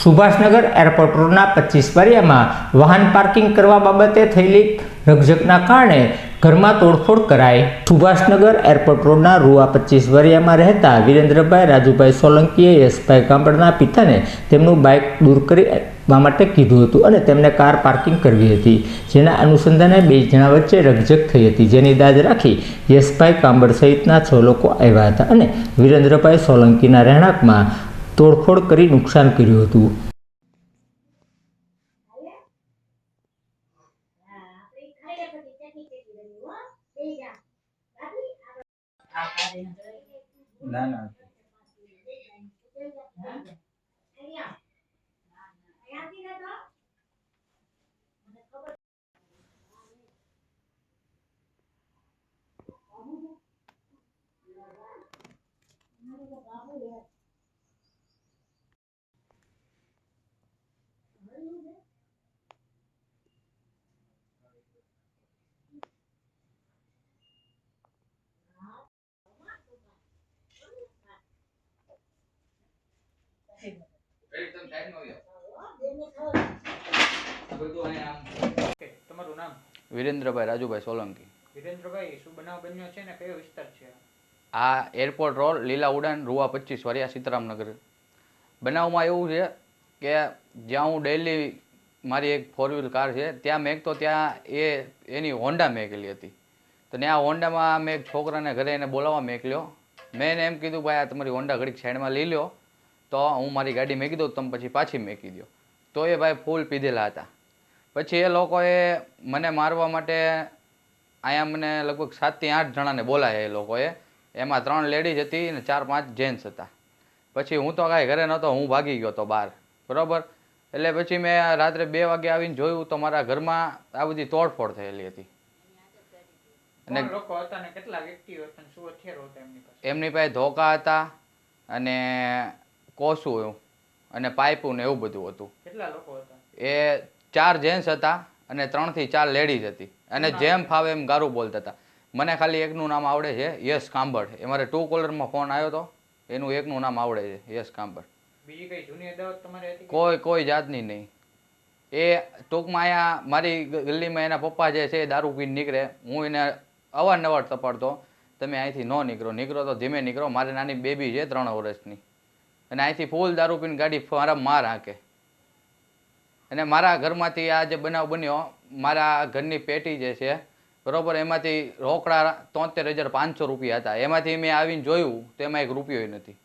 Subhashnagar airport રોડના 25 ફળિયામાં વાહન પાર્કિંગ કરવા બાબતે થયેલી રકઝકના કારણે ઘરમાં તોડફોડ કરાઈ। સુભાષનગર એરપોર્ટ રોડના રૂઆ 25 ફળિયામાં રહેતા વિરેન્દ્રભાઈ રાજુભાઈ સોલંકીએ યશભાઈ કાંબળના પિતાને તેમનું બાઇક દૂર કરવા માટે કીધું હતું અને તેમને કાર પાર્કિંગ કરવી હતી, જેના અનુસંધાને બે જણા વચ્ચે રકઝક થઈ હતી, જેની દાદ રાખી યશભાઈ કાંબળ સહિતના 6 લોકો આવ્યા હતા અને વિરેન્દ્રભાઈ સોલંકીના રહેણાંકમાં તોડફોડ કરી નુકસાન કર્યું હતું। તમારું નામ? વિરેન્દ્રભાઈ રાજુભાઈ સોલંકી। વિરેન્દ્રભાઈ, શું બનાવ બન્યો છે ને કયો વિસ્તાર છે? આ એરપોર્ટ રોડ લીલા ઉડાન રૂઆ 25 ફળિયા સીતારામનગર। બનાવમાં એવું છે કે જ્યાં હું ડેઈલી મારી એક 4 વ્હીલ કાર છે ત્યાં મેકતો, ત્યાં એની હોન્ડા મેકેલી હતી, તો ત્યાં હોન્ડામાં મેં એક છોકરાને ઘરે એને બોલાવવા મેકલ્યો। મેં એને એમ કીધું, ભાઈ આ તમારી હોન્ડા ઘડીક સાઈડમાં લઈ લો તો હું મારી ગાડી મેકી દઉં, તમે પછી પાછી મેકી દો। તો એ ભાઈ ફૂલ પીધેલા હતા। પછી એ લોકોએ મને મારવા માટે અહીંયા મને લગભગ 7 થી 8 જણાને બોલાયા એ લોકોએ, એમાં 3 લેડીઝ હતી અને 4-5 જેન્ટ્સ હતા। પછી હું તો કાંઈ ઘરે નહોતો, હું ભાગી ગયો હતો બહાર, બરાબર। એટલે પછી મેં રાત્રે 2 વાગે આવીને જોયું તો મારા ઘરમાં આ બધી તોડફોડ થયેલી હતી। અને લોકો હતા ને કેટલા વ્યક્તિઓ હતા ને શું હથિયારો હતા એમની પાસે? એમની પાસે ધોકા હતા અને કોસું અને પાઇપું ને એવું બધું હતું। કેટલા લોકો હતા? એ 4 જેન્ટ્સ હતા અને 3 થી 4 લેડીઝ હતી અને જેમ ફાવે એમ ગારું બોલતા હતા। મને ખાલી એકનું નામ આવડે છે, યશ કાંબળ। એ મારે Truecaller ફોન આવ્યો હતો, એનું એકનું નામ આવડે છે, યશ કાંબળ। બીજી કઈ જૂની અદાવત તમારે હતી? કોઈ જાતની નહીં। એ ટૂંકમાં અહીંયા મારી ગલીમાં એના પપ્પા જે છે એ દારૂ પીને નીકળે, હું એને અવારનવાર તપાડતો, તમે અહીંથી ન નીકળો તો ધીમે નીકળો, મારી નાની બેબી છે 3 વર્ષની, અને અહીંથી ફૂલ દારૂ પીને ગાડી માર હાંકે। અને મારા ઘરમાંથી આ જે બનાવ બન્યો, મારા ઘરની પેટી જે છે બરાબર, એમાંથી રોકડા 73,500 રૂપિયા હતા, એમાંથી મેં આવીને જોયું તો એમાં 1 રૂપિયો નથી।